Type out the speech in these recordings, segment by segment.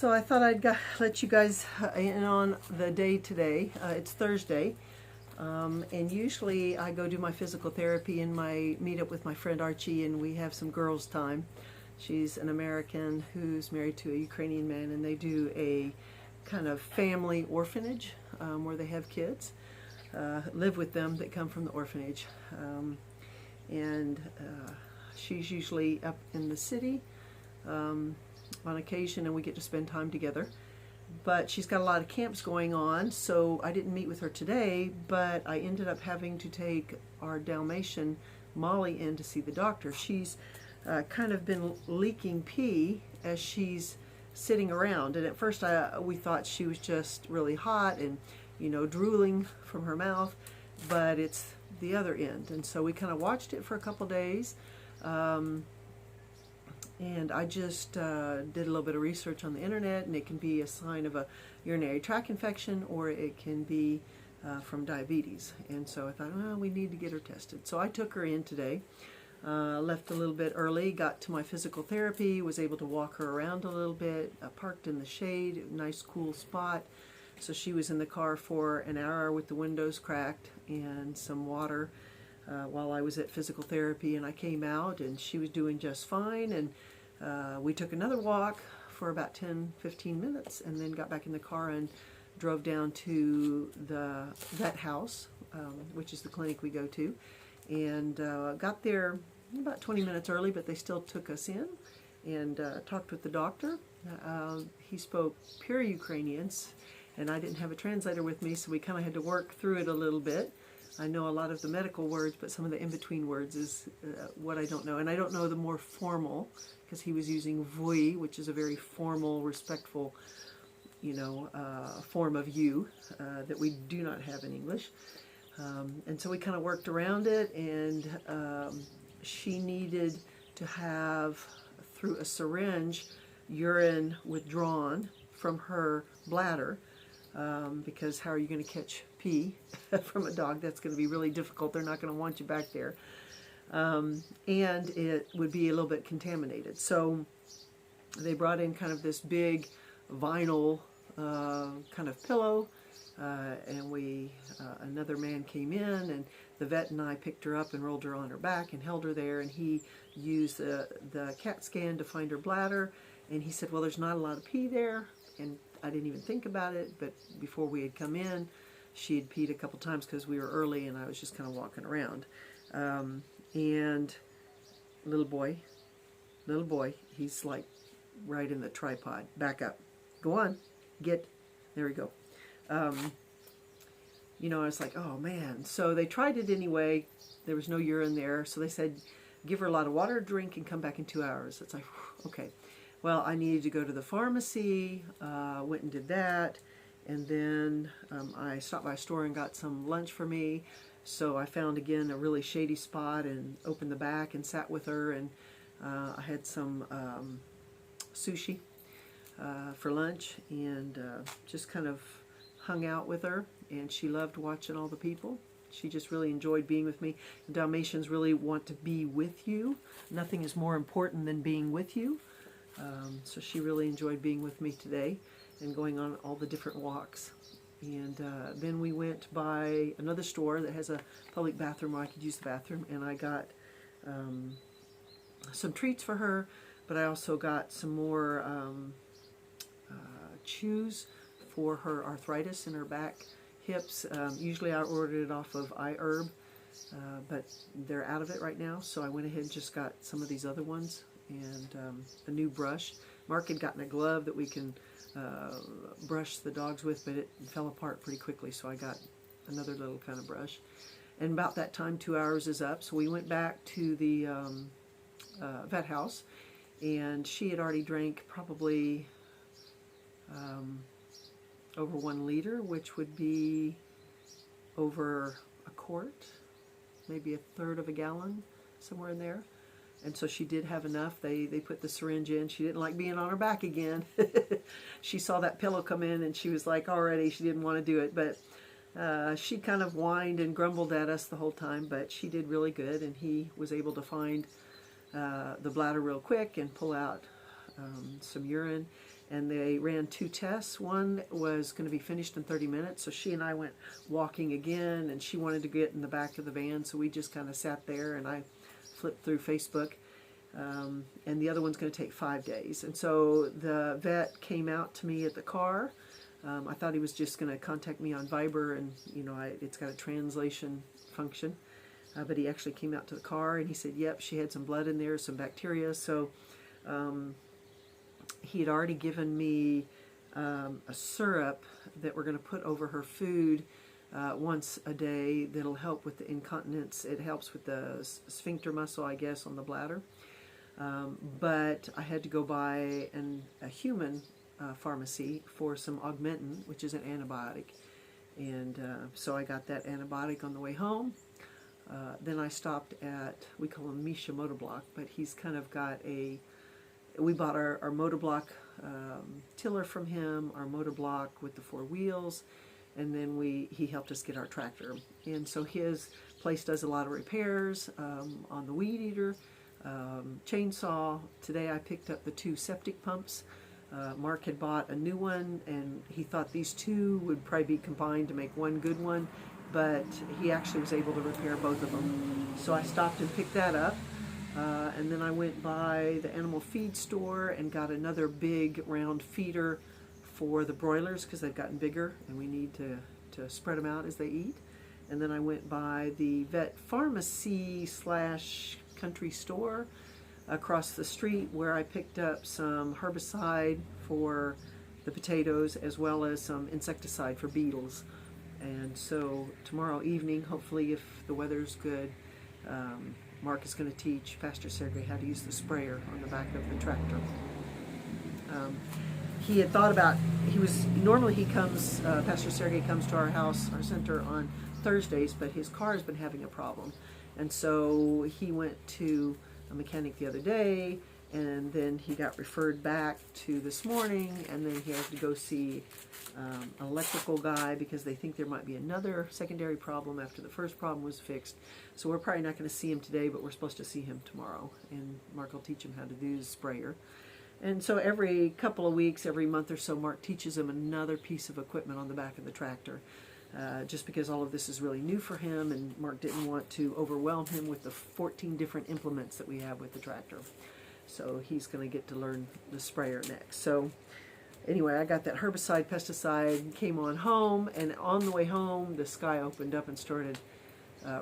So I thought let you guys in on the day today. It's Thursday, and usually I go do my physical therapy and my meet up with my friend Archie, and we have some girls' time. She's an American who's married to a Ukrainian man, and they do a kind of family orphanage where they have kids live with them that come from the orphanage, and she's usually up in the city. On occasion, and we get to spend time together. But she's got a lot of camps going on, so I didn't meet with her today, but I ended up having to take our dalmatian Molly in to see the doctor. She's kind of been leaking pee as she's sitting around, and at first we thought she was just really hot and, you know, drooling from her mouth, but it's the other end. And so we kind of watched it for a couple days. And I just did a little bit of research on the internet, and it can be a sign of a urinary tract infection, or it can be from diabetes. And so I thought, well, we need to get her tested. So I took her in today, left a little bit early, got to my physical therapy, was able to walk her around a little bit, parked in the shade, nice cool spot. So she was in the car for an hour with the windows cracked and some water while I was at physical therapy, and I came out and she was doing just fine, and we took another walk for about 10-15 minutes and then got back in the car and drove down to the vet house, which is the clinic we go to, and got there about 20 minutes early, but they still took us in and talked with the doctor. He spoke pure Ukrainian, and I didn't have a translator with me, so we kind of had to work through it a little bit. I know a lot of the medical words, but some of the in-between words is what I don't know. And I don't know the more formal, because he was using vui, which is a very formal, respectful, you know, form of you that we do not have in English. And so we kind of worked around it, and she needed to have, through a syringe, urine withdrawn from her bladder, because how are you going to catch pee from a dog? That's going to be really difficult. They're not going to want you back there. And it would be a little bit contaminated. So they brought in kind of this big vinyl kind of pillow, and another man came in, and the vet and I picked her up and rolled her on her back and held her there, and he used the CAT scan to find her bladder, and he said, well, there's not a lot of pee there. And I didn't even think about it, but before we had come in, she had peed a couple times because we were early, and I was just kind of walking around. And little boy, he's like right in the tripod. Back up. Go on. There we go. You know, I was like, oh man. So they tried it anyway. There was no urine there. So they said, give her a lot of water to drink and come back in 2 hours. It's like, okay. Well, I needed to go to the pharmacy, went and did that, and then I stopped by a store and got some lunch for me. So I found, again, a really shady spot and opened the back and sat with her, and I had some sushi for lunch, and just kind of hung out with her, and she loved watching all the people. She just really enjoyed being with me. Dalmatians really want to be with you. Nothing is more important than being with you. So she really enjoyed being with me today and going on all the different walks. And then we went by another store that has a public bathroom where I could use the bathroom, and I got some treats for her, but I also got some more chews for her arthritis in her back, hips. Usually I ordered it off of iHerb, but they're out of it right now, so I went ahead and just got some of these other ones, and a new brush. Mark had gotten a glove that we can brush the dogs with, but it fell apart pretty quickly, so I got another little kind of brush. And about that time, 2 hours is up, so we went back to the vet house, and she had already drank probably over 1 liter, which would be over a quart, maybe a third of a gallon, somewhere in there. And so she did have enough. They put the syringe in. She didn't like being on her back again. She saw that pillow come in, and she was like, already, she didn't want to do it. But she kind of whined and grumbled at us the whole time, but she did really good, and he was able to find the bladder real quick and pull out some urine, and they ran 2 tests. One was going to be finished in 30 minutes, so she and I went walking again, and she wanted to get in the back of the van, so we just kind of sat there, and I flipped through Facebook. And the other one's going to take 5 days. And so the vet came out to me at the car. I thought he was just going to contact me on Viber, and it's got a translation function. But he actually came out to the car, and he said, yep, she had some blood in there, some bacteria. So he had already given me a syrup that we're going to put over her food once a day that'll help with the incontinence. It helps with the sphincter muscle, I guess, on the bladder. But I had to go buy a human pharmacy for some Augmentin, which is an antibiotic. And so I got that antibiotic on the way home. Then I stopped at, we call him Misha Motoblock, but he's kind of got we bought our Motoblock tiller from him, our Motoblock with the 4 wheels, and then he helped us get our tractor. And so his place does a lot of repairs on the weed eater, chainsaw. Today I picked up the 2 septic pumps. Mark had bought a new one, and he thought these 2 would probably be combined to make one good one, but he actually was able to repair both of them. So I stopped and picked that up, and then I went by the animal feed store and got another big round feeder for the broilers because they've gotten bigger and we need to spread them out as they eat. And then I went by the vet pharmacy / country store across the street, where I picked up some herbicide for the potatoes as well as some insecticide for beetles. And so tomorrow evening, hopefully if the weather's good, Mark is going to teach Pastor Sergey how to use the sprayer on the back of the tractor. He had thought about, normally he comes, Pastor Sergey comes to our house, our center, on Thursdays, but his car has been having a problem. And so he went to a mechanic the other day, and then he got referred back to this morning, and then he has to go see an electrical guy because they think there might be another secondary problem after the first problem was fixed. So we're probably not going to see him today, but we're supposed to see him tomorrow, and Mark will teach him how to do the sprayer. And so every couple of weeks, every month or so, Mark teaches him another piece of equipment on the back of the tractor. Just because all of this is really new for him, and Mark didn't want to overwhelm him with the 14 different implements that we have with the tractor. So he's going to get to learn the sprayer next. So anyway, I got that herbicide, pesticide, came on home, and on the way home, the sky opened up and started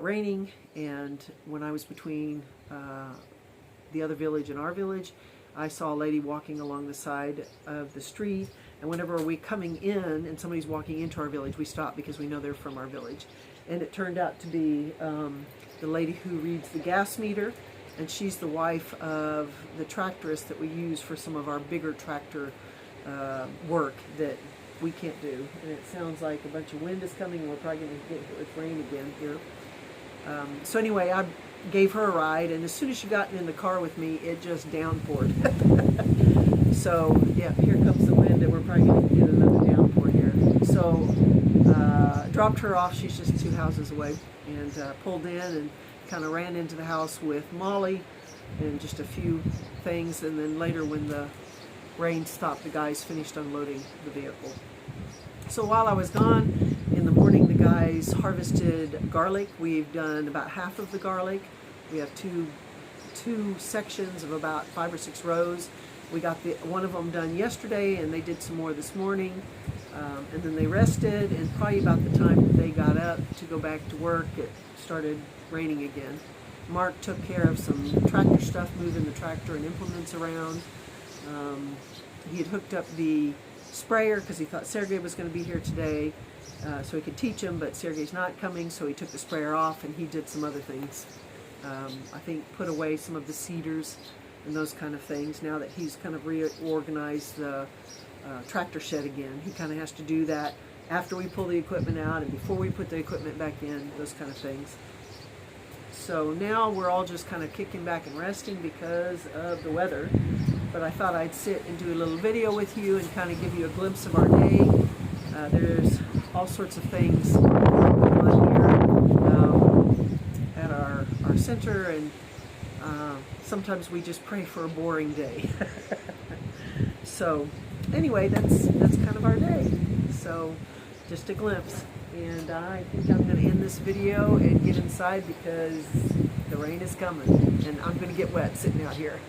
raining. And when I was between the other village and our village, I saw a lady walking along the side of the street, and whenever we're coming in and somebody's walking into our village, we stop because we know they're from our village. And it turned out to be the lady who reads the gas meter, and she's the wife of the tractorist that we use for some of our bigger tractor work that we can't do. And it sounds like a bunch of wind is coming, and we're probably going to get hit with rain again here. So anyway, I gave her a ride, and as soon as she got in the car with me, it just downpoured. So yeah, here comes the wind, and we're probably going to get another downpour here. So dropped her off, she's just 2 houses away, and pulled in and kind of ran into the house with Molly and just a few things, and then later when the rain stopped, the guys finished unloading the vehicle. So while I was gone, in the morning the guys harvested garlic. We've done about half of the garlic. We have two sections of about 5 or 6 rows. We got one of them done yesterday, and they did some more this morning. And then they rested, and probably about the time that they got up to go back to work, it started raining again. Mark took care of some tractor stuff, moving the tractor and implements around. He had hooked up the sprayer because he thought Sergey was going to be here today, so he could teach him, but Sergey's not coming, so he took the sprayer off, and he did some other things. I think put away some of the cedars and those kind of things. Now that he's kind of reorganized the tractor shed again, he kind of has to do that after we pull the equipment out and before we put the equipment back in, those kind of things. So now we're all just kind of kicking back and resting because of the weather. But I thought I'd sit and do a little video with you and kind of give you a glimpse of our day. There's all sorts of things going on here at our center, and sometimes we just pray for a boring day. So anyway, that's kind of our day. So just a glimpse. And I think I'm going to end this video and get inside because the rain is coming and I'm going to get wet sitting out here.